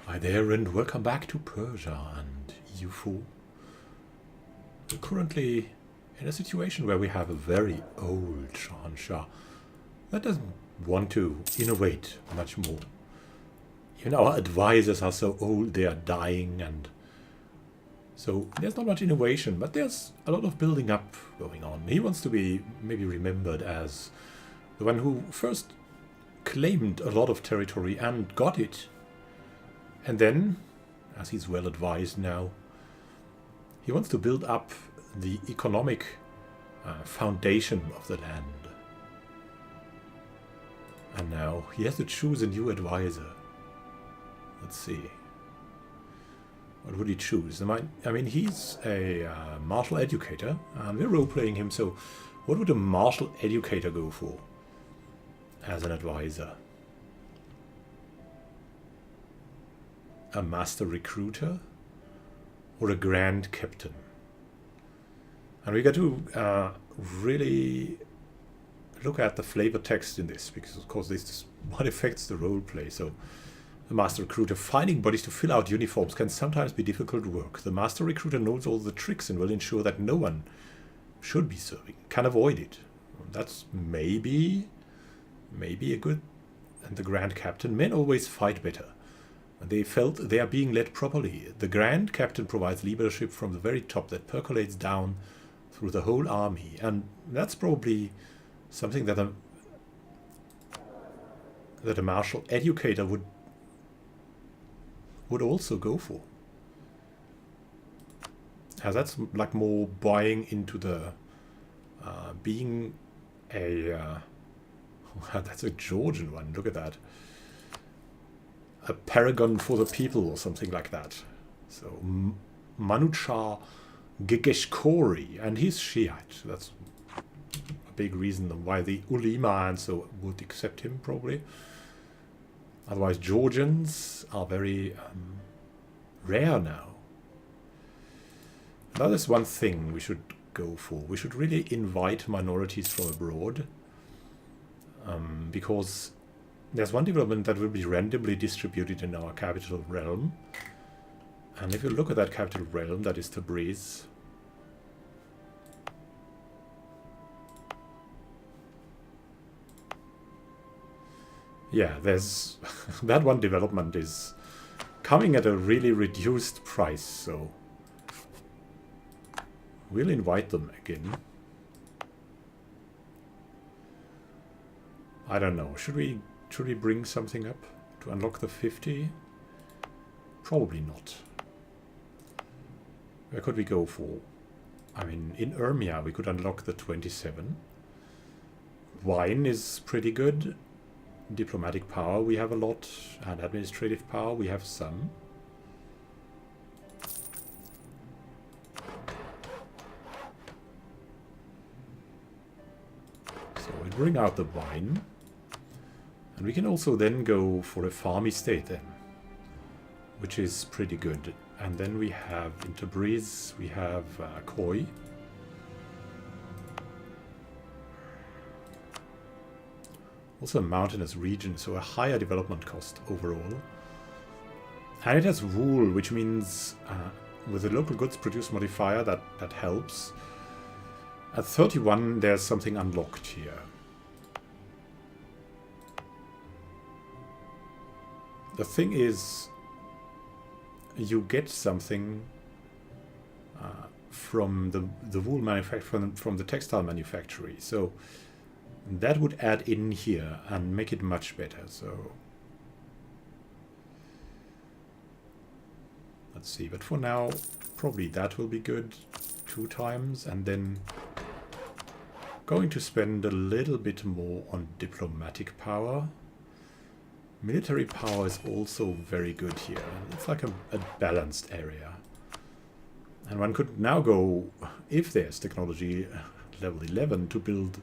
Hi there and welcome back to Persia and EU4. We're currently in a situation where we have a very old Shah that doesn't want to innovate much more. Even our advisors are so old, they are dying, and so there's not much innovation, but there's a lot of building up going on. He wants to be maybe remembered as the one who first claimed a lot of territory and got it. And then, as he's well advised now, he wants to build up the economic foundation of the land. And now he has to choose a new advisor. Let's see. What would he choose? I mean, he's a martial educator, and we're role-playing him, so what would a martial educator go for as an advisor? A master recruiter or a grand captain? And we got to really look at the flavor text in this, because of course this is what affects the role play. So the master recruiter: finding bodies to fill out uniforms can sometimes be difficult work. The master recruiter knows all the tricks and will ensure that no one should be serving can avoid it. That's maybe a good. And the grand captain: men always fight better. They felt they are being led properly. The Grand Captain provides leadership from the very top that percolates down through the whole army. And that's probably something that a martial educator would also go for. As that's like more buying into the being a... that's a Georgian one, look at that. A paragon for the people or something like that. So Manuchar Gegeshkori, and he's Shiite. That's a big reason why the Ulema and so would accept him, probably. Otherwise Georgians are very rare now. Now there's one thing we should go for. We should really invite minorities from abroad, because there's one development that will be randomly distributed in our capital realm. And if you look at that capital realm, that is Tabriz. Yeah, there's... that one development is coming at a really reduced price, so we'll invite them again. I don't know, should we bring something up to unlock the 50? Probably not. Where could we go for? I mean, in Urmia we could unlock the 27. Wine is pretty good. Diplomatic power we have a lot. And administrative power we have some. So we'll bring out the wine. And we can also then go for a farm estate then, which is pretty good. And then we have in Tabriz, we have Koi. Also a mountainous region, so a higher development cost overall. And it has wool, which means with the local goods produce modifier, that helps. At 31 there's something unlocked here. The thing is, you get something from the wool manufacturer, from the textile manufactory. So that would add in here and make it much better. So let's see. But for now, probably that will be good 2 times. And then going to spend a little bit more on diplomatic power. Military power is also very good here. It's like a balanced area. And one could now go, if there's technology level 11, to build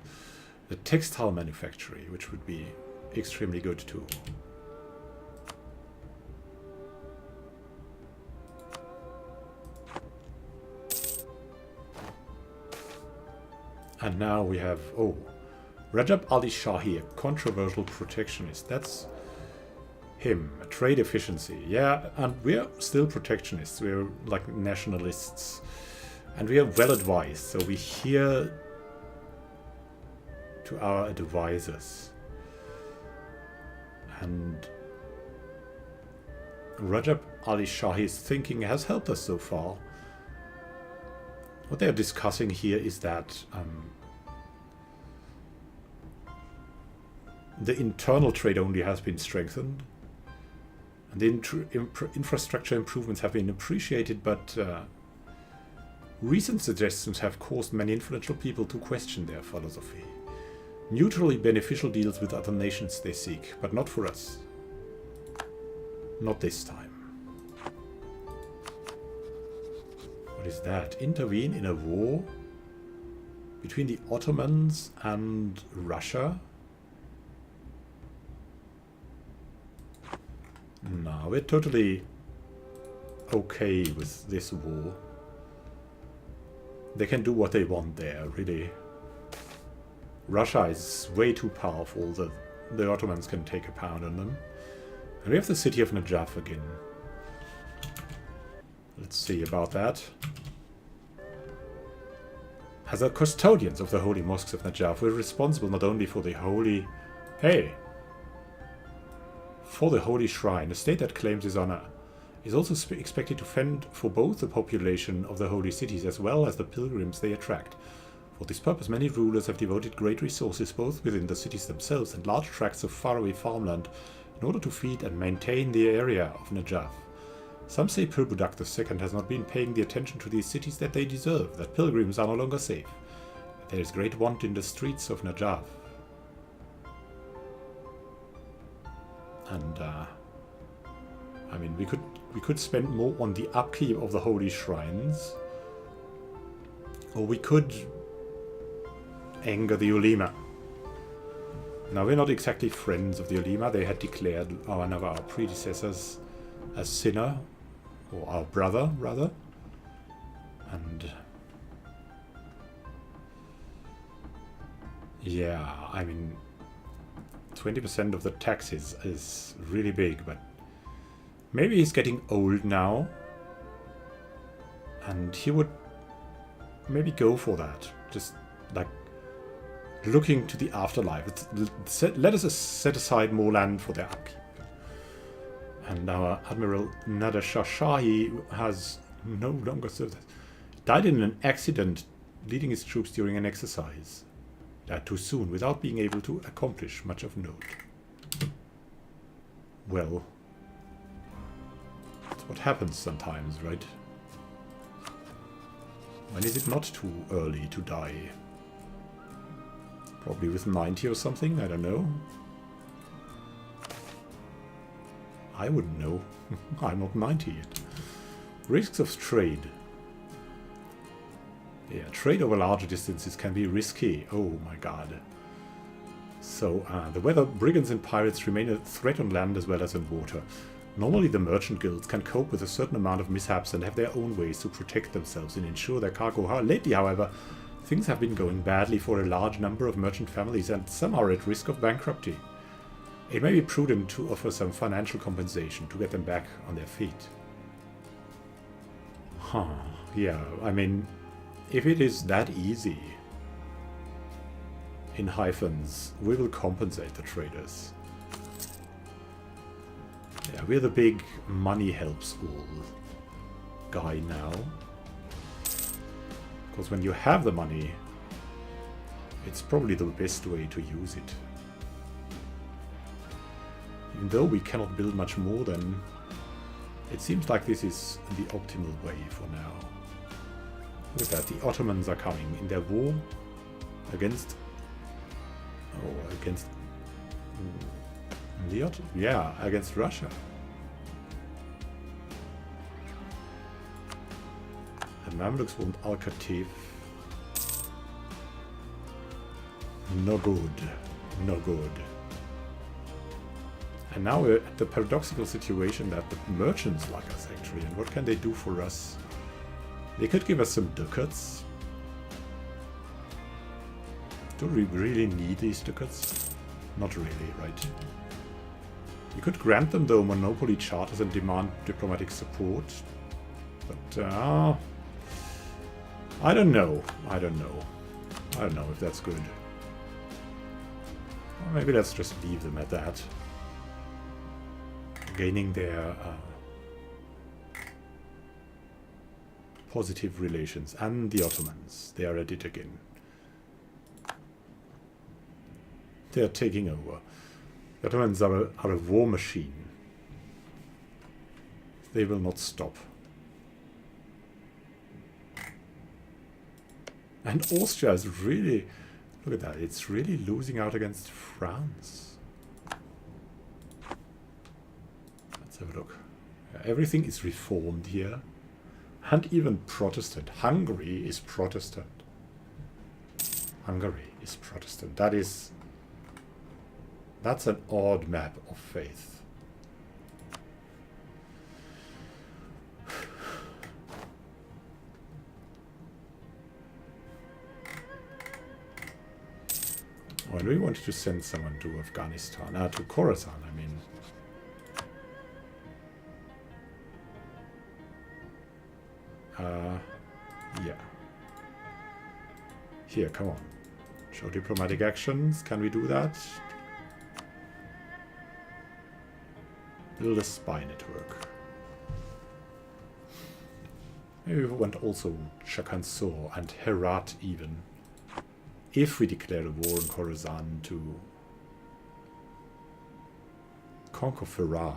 the textile manufactory, which would be extremely good too. And now we have, oh, Rajab Ali Shahi, a controversial protectionist. him. Trade efficiency. Yeah, and we're still protectionists. We're like nationalists. And we are well advised, so we hear to our advisors. And Rajab Ali Shahi's thinking has helped us so far. What they are discussing here is that the internal trade only has been strengthened, and the infrastructure improvements have been appreciated, but recent suggestions have caused many influential people to question their philosophy. Mutually beneficial deals with other nations they seek, but not for us. Not this time. What is that? Intervene in a war between the Ottomans and Russia? No, we're totally okay with this war. They can do what they want there, really. Russia is way too powerful that the Ottomans can take a pound on them. And we have the city of Najaf again. Let's see about that. As the custodians of the holy mosques of Najaf, we're responsible not only for the holy... Hey! For the holy shrine, a state that claims his honor is also expected to fend for both the population of the holy cities as well as the pilgrims they attract. For this purpose, many rulers have devoted great resources both within the cities themselves and large tracts of faraway farmland in order to feed and maintain the area of Najaf. Some say Pirbudak II has not been paying the attention to these cities that they deserve, that pilgrims are no longer safe. There is great want in the streets of Najaf. And, I mean, we could spend more on the upkeep of the holy shrines, or we could anger the Ulema. Now, we're not exactly friends of the Ulema. They had declared one of our predecessors a sinner, or our brother, rather. And yeah, I mean, 20% of the taxes is really big, but maybe he's getting old now, and he would maybe go for that. Just like looking to the afterlife. Let us set aside more land for their upkeep. And our Admiral Nader Shah Shahi has no longer served. Died in an accident leading his troops during an exercise. Died too soon without being able to accomplish much of note. Well, that's what happens sometimes, right? When is it not too early to die? Probably with 90 or something, I don't know. I wouldn't know. I'm not 90 yet. Risks of trade. Yeah, trade over larger distances can be risky. Oh my god. So, the weather, brigands and pirates remain a threat on land as well as on water. Normally the merchant guilds can cope with a certain amount of mishaps and have their own ways to protect themselves and ensure their cargo. Lately, however, things have been going badly for a large number of merchant families and some are at risk of bankruptcy. It may be prudent to offer some financial compensation to get them back on their feet. Huh, yeah, I mean, if it is that easy, in hyphens, we will compensate the traders. Yeah, we're the big money helps all guy now. Because when you have the money, it's probably the best way to use it. Even though we cannot build much more, then it seems like this is the optimal way for now. Look at that, the Ottomans are coming in their war against... Oh, against... Yeah, against Russia. The Mamluks want Al-Khatif. No good. No good. And now we're at the paradoxical situation that the merchants like us, actually. And what can they do for us? They could give us some ducats. Do we really need these ducats? Not really, right? You could grant them, though, monopoly charters and demand diplomatic support. But, I don't know. I don't know. I don't know if that's good. Or maybe let's just leave them at that. Gaining their positive relations. And the Ottomans. They are at it again. They are taking over. The Ottomans are a war machine. They will not stop. And Austria is really... Look at that. It's really losing out against France. Let's have a look. Everything is reformed here. And even Protestant. Hungary is Protestant. Hungary is Protestant. That's an odd map of faith. Oh, and we wanted to send someone to Afghanistan, to Khorasan, I mean. Yeah. Here, come on. Show diplomatic actions. Can we do that? Build a spy network. Maybe we want also Chakanso and Herat even. If we declare a war in Khorasan to conquer Farah,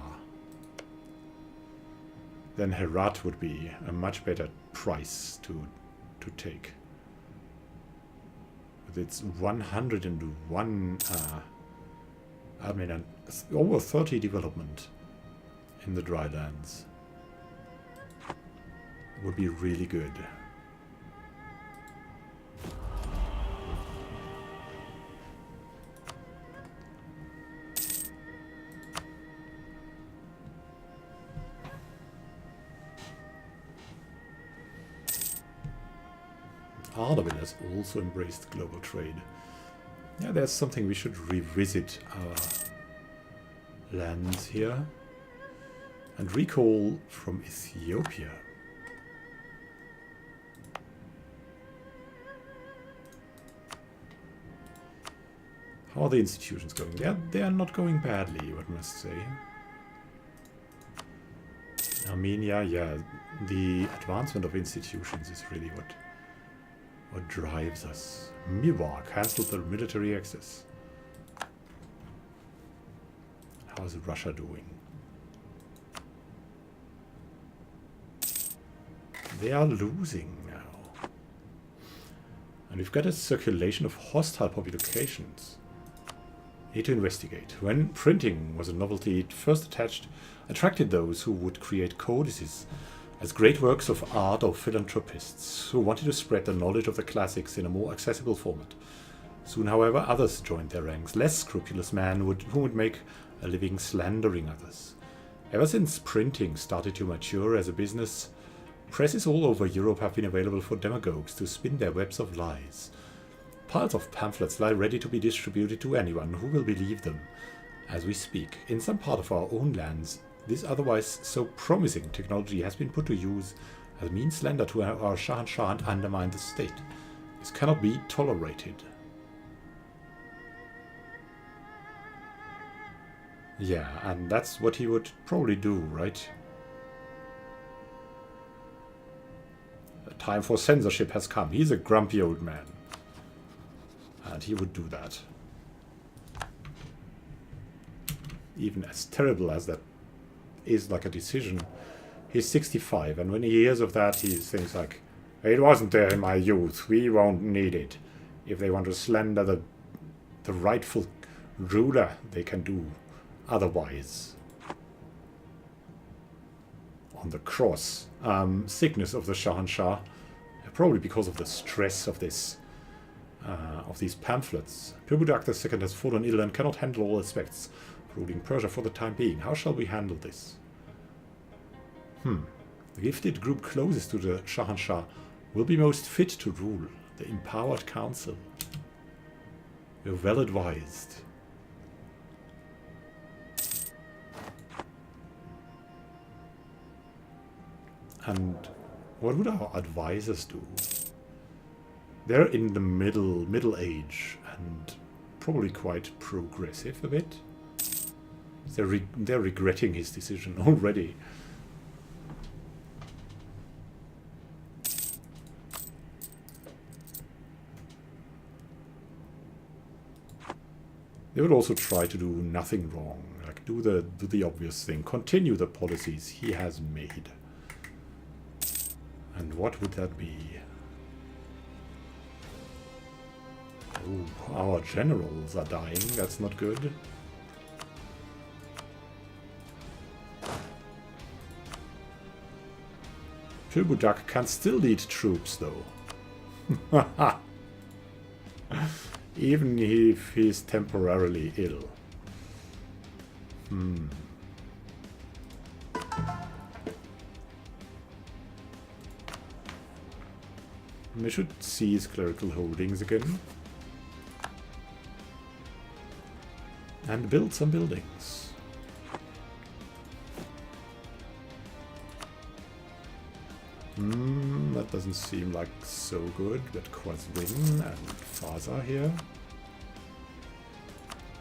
then Herat would be a much better price to take. With its 101 I mean, over 30 development in the dry lands would be really good. Ardabil has also embraced global trade. Yeah, there's something we should revisit our lands here. And recall from Ethiopia. How are the institutions going? They are not going badly, I must say. Armenia, yeah, the advancement of institutions is really what drives us. Miwa cancelled their military access. How is Russia doing? They are losing now. And we've got a circulation of hostile publications. Need to investigate. When printing was a novelty, it first attracted those who would create codices as great works of art or philanthropists who wanted to spread the knowledge of the classics in a more accessible format. Soon, however, others joined their ranks, less scrupulous men who would make a living slandering others. Ever since printing started to mature as a business, presses all over Europe have been available for demagogues to spin their webs of lies. Piles of pamphlets lie ready to be distributed to anyone who will believe them. As we speak, in some part of our own lands, this otherwise so promising technology has been put to use as a means slender to our Shahanshah and undermine the state. This cannot be tolerated. Yeah, and that's what he would probably do, right? The time for censorship has come. He's a grumpy old man. And he would do that. Even as terrible as that is like a decision, he's 65, and when he hears of that, he thinks like, it wasn't there in my youth, we won't need it. If they want to slander the rightful ruler, they can do otherwise. On the cross, sickness of the Shahanshah, probably because of the stress of this of these pamphlets. Tubudak II has fallen ill and cannot handle all aspects of ruling Persia for the time being. How shall we handle this? The gifted group closest to the Shahanshah will be most fit to rule, the empowered council. We're well advised. And what would our advisors do? They're in the middle age and probably quite progressive a bit. They're regretting his decision already. They would also try to do nothing wrong, like do the obvious thing, continue the policies he has made. And what would that be? Oh, our generals are dying, that's not good. Pilbudak can still lead troops though. Even if he's temporarily ill. We should seize clerical holdings again. And build some buildings. That doesn't seem like so good. But Qazwin and Faza here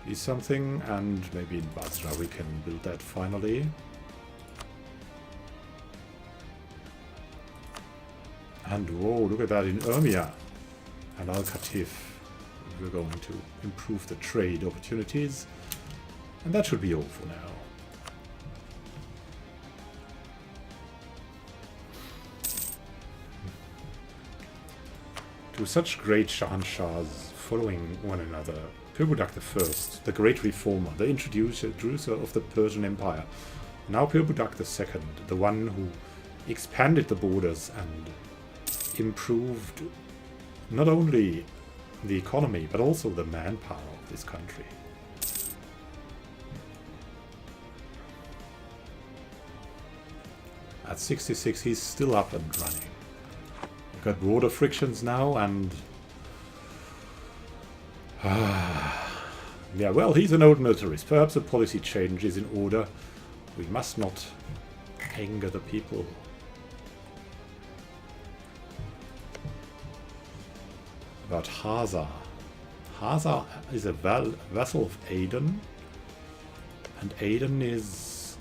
is something, and maybe in Basra we can build that finally. And whoa, look at that in Urmia and Al-Katif. We're going to improve the trade opportunities, and that should be all for now. To such great Shahanshahs following one another, Pirbudak I, the great reformer, the introducer of the Persian Empire, now Pirbudak II, the one who expanded the borders and improved not only the economy but also the manpower of this country. At 66 he's still up and running. We've got border frictions now, and yeah, well, he's an old militarist. Perhaps a policy change is in order. We must not anger the people. About Haza. Haza is a vassal of Aden, and Aden is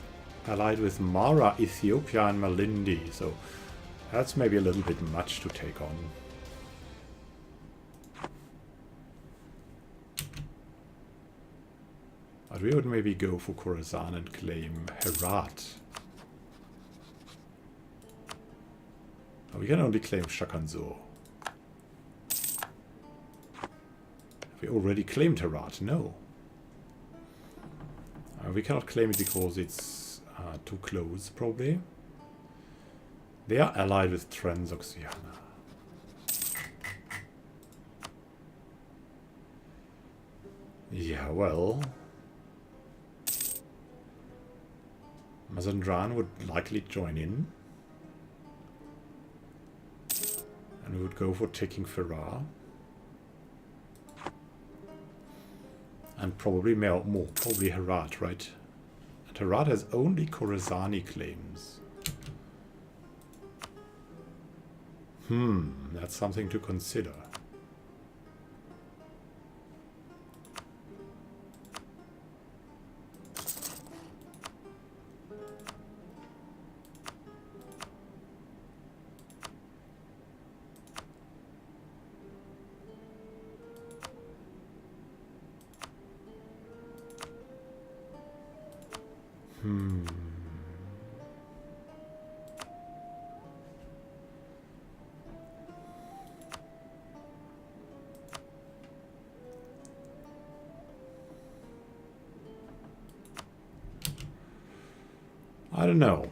allied with Mara, Ethiopia, and Malindi, so that's maybe a little bit much to take on. But we would maybe go for Khorasan and claim Herat. Oh, we can only claim Shakanzo. We already claimed Herat. No. We cannot claim it because it's too close, probably. They are allied with Transoxiana. Yeah, well... Mazandran would likely join in. And we would go for taking Ferrar. And probably more, probably Herat, right? And Herat has only Khorasani claims. That's something to consider. I don't know.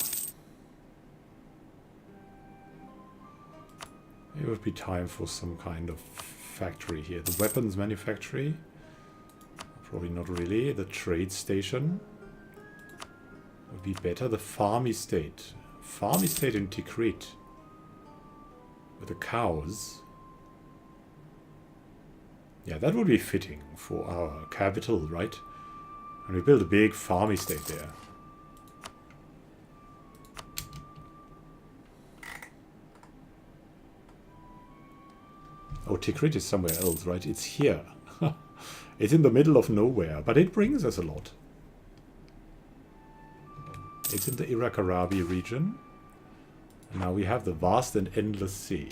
It would be time for some kind of factory here. The weapons manufactory? Probably not really. The trade station would be better. The farm estate. Farm estate in Tikrit. With the cows. Yeah, that would be fitting for our capital, right? And we build a big farm estate there. Oh, Tikrit is somewhere else, right? It's here. It's in the middle of nowhere, but it brings us a lot. It's in the Iraq-Arabi region. And now we have the vast and endless sea.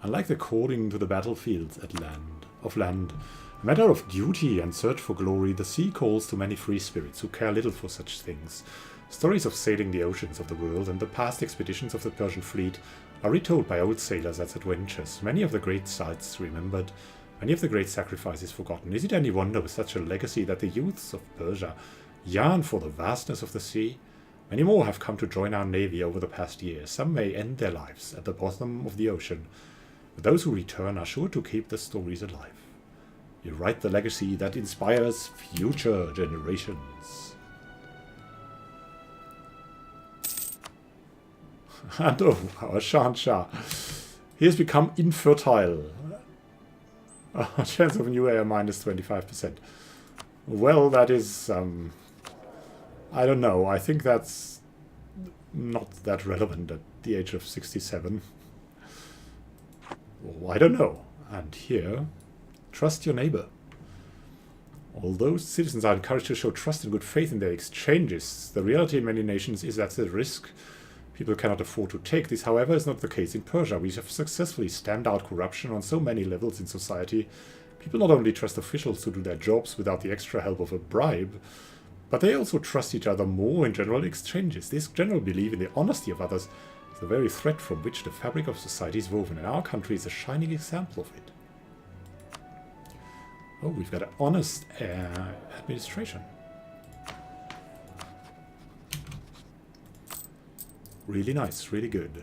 Unlike the calling to the battlefields of land, a matter of duty and search for glory, the sea calls to many free spirits who care little for such things. Stories of sailing the oceans of the world and the past expeditions of the Persian fleet are retold by old sailors as adventures, many of the great sights remembered, many of the great sacrifices forgotten. Is it any wonder with such a legacy that the youths of Persia yearn for the vastness of the sea? Many more have come to join our navy over the past years. Some may end their lives at the bottom of the ocean, but those who return are sure to keep the stories alive. You write the legacy that inspires future generations. And oh, our Shahanshah. He has become infertile. A chance of a new heir minus 25%. Well, that is... I don't know. I think that's not that relevant at the age of 67. Oh, I don't know. And here, trust your neighbor. Although citizens are encouraged to show trust and good faith in their exchanges, the reality in many nations is that the risk people cannot afford to take. This, however, is not the case in Persia. We have successfully stamped out corruption on so many levels in society. People not only trust officials to do their jobs without the extra help of a bribe, but they also trust each other more in general exchanges. This general belief in the honesty of others is the very thread from which the fabric of society is woven, and our country is a shining example of it. Oh, we've got an honest administration. Really nice, really good.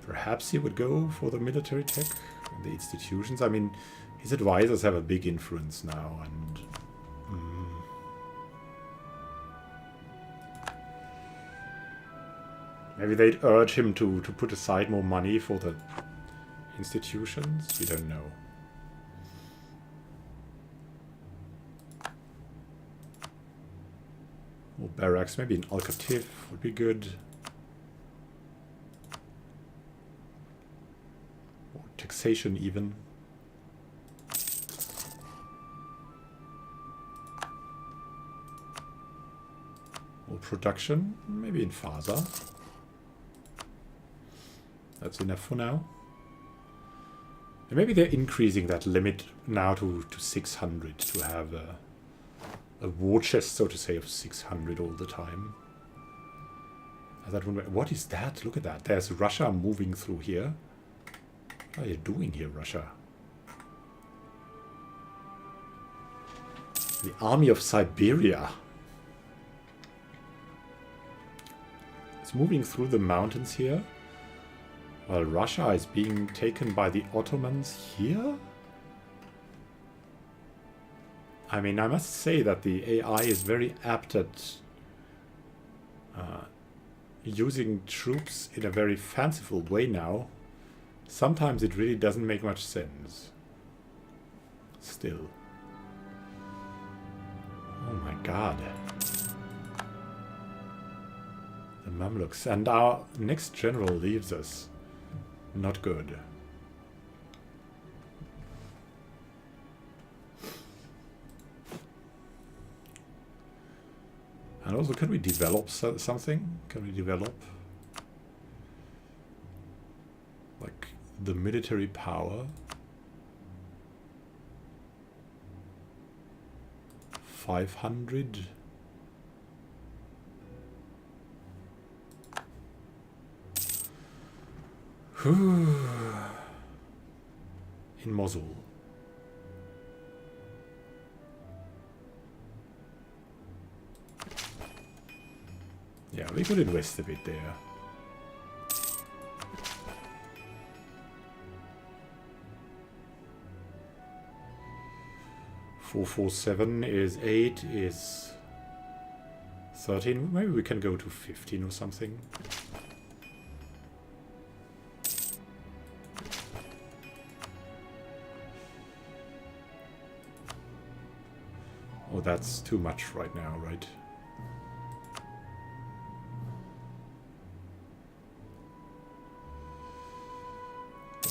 Perhaps he would go for the military tech and the institutions. I mean, his advisors have a big influence now, and maybe they'd urge him to put aside more money for the institutions. We don't know. Or barracks, maybe an Al-Katif would be good. Taxation even. Or production, maybe in Faza. That's enough for now. And maybe they're increasing that limit now to 600 to have a war chest, so to say, of 600 all the time. What is that? Look at that. There's Russia moving through here. What are you doing here, Russia? The army of Siberia. It's moving through the mountains here, while Russia is being taken by the Ottomans here? I mean, I must say that the AI is very apt at using troops in a very fanciful way now. Sometimes it really doesn't make much sense. Still. Oh my god. The Mamluks. And our next general leaves us. Not good. And also, can we develop something? Can we develop like the military power? 500. In Mosul. Yeah, we could invest a bit there. $447 is 8 is 13. Maybe we can go to 15 or something. Oh, that's too much right now, right?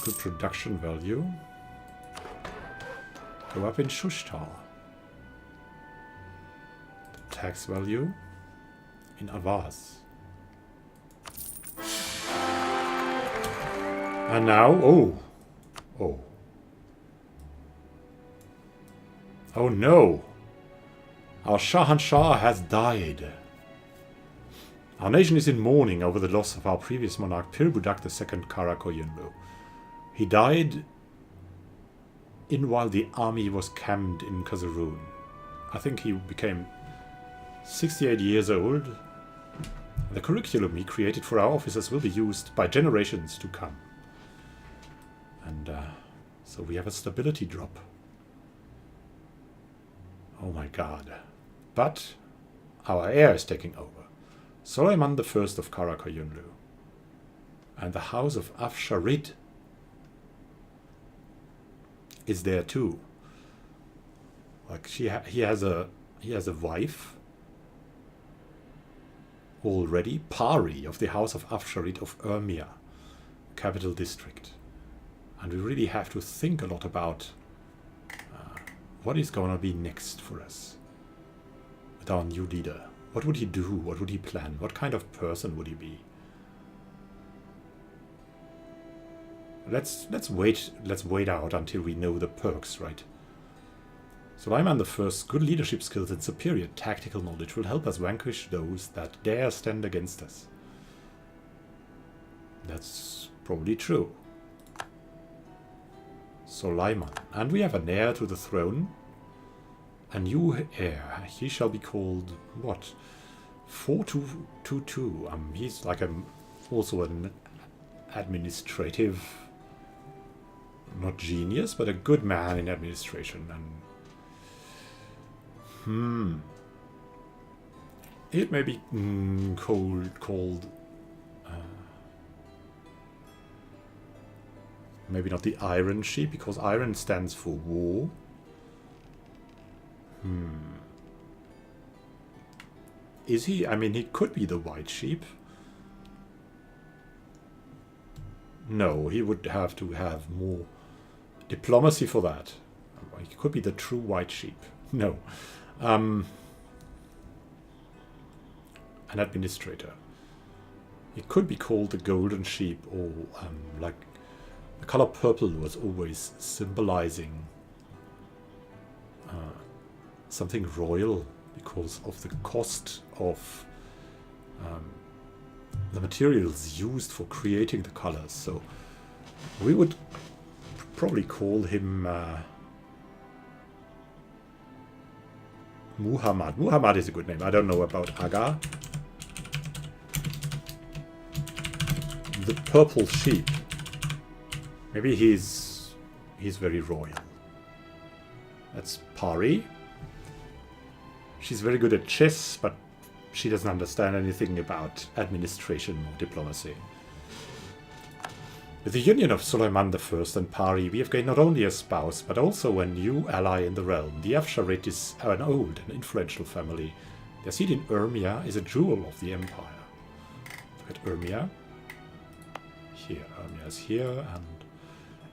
good production value. Go up in Shushtar. The tax value in Avaz. And now, oh no, our Shahanshah has died. Our nation is in mourning over the loss of our previous monarch, Pirbudak II Qara Qoyunlu. He died while the army was camped in Kazaroon. I think he became 68 years old. The curriculum he created for our officers will be used by generations to come. And so we have a stability drop. Oh my god. But our heir is taking over. Suleiman I of Qara Qoyunlu. And the house of Afsharid is there too. Like he has a wife already, Pari of the house of Afsharid of Urmia, capital district. And we really have to think a lot about what is going to be next for us with our new leader. What would he do? What would he plan? What kind of person would he be? Let's wait out until we know the perks, right? Suleiman I's good leadership skills and superior tactical knowledge will help us vanquish those that dare stand against us. That's probably true. Suleiman. And we have an heir to the throne. A new heir. He shall be called what? 4222. He's like also an administrative, not genius, but a good man in administration. And it may be called maybe not the Iron Sheep, because iron stands for war. Is he? I mean, he could be the White Sheep. No, he would have to have more diplomacy for that. He could be the true White Sheep. No. An administrator. He could be called the Golden Sheep, or like the color purple was always symbolizing something royal because of the cost of the materials used for creating the colors. So we would probably call him Muhammad. Muhammad is a good name. I don't know about Aga. The purple sheep. Maybe he's very royal. That's Pari. She's very good at chess, but she doesn't understand anything about administration or diplomacy. With the union of Suleiman I and Pari, we have gained not only a spouse, but also a new ally in the realm. The Afsharid is an old and influential family. Their seat in Urmia is a jewel of the empire. Look at Urmia. Here, Urmia is here, and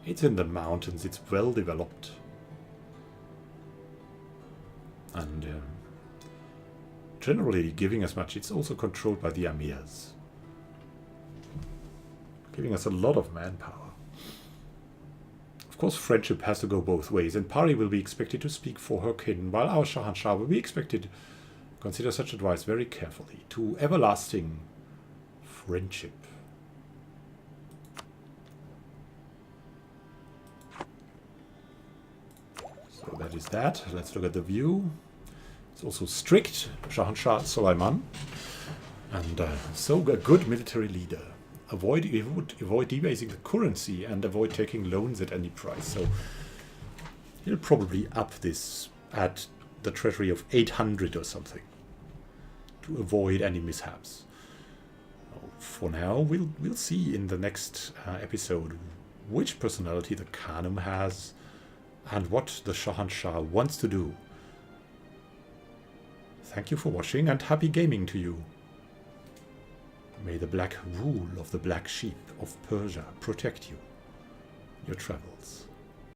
it's in the mountains. It's well developed. And generally giving us much. It's also controlled by the Amirs, giving us a lot of manpower. Of course, friendship has to go both ways, and Pari will be expected to speak for her kin, while our Shahanshah will be expected to consider such advice very carefully. To everlasting friendship. So that is that. Let's look at the view. It's also strict, Shahanshah Suleiman, and so a good military leader. Avoid debasing the currency and avoid taking loans at any price. So he'll probably up this at the treasury of 800 or something to avoid any mishaps. For now, we'll see in the next episode which personality the Khanum has and what the Shahanshah wants to do. Thank you for watching, and happy gaming to you. May the black rule of the black sheep of Persia protect you. your travels.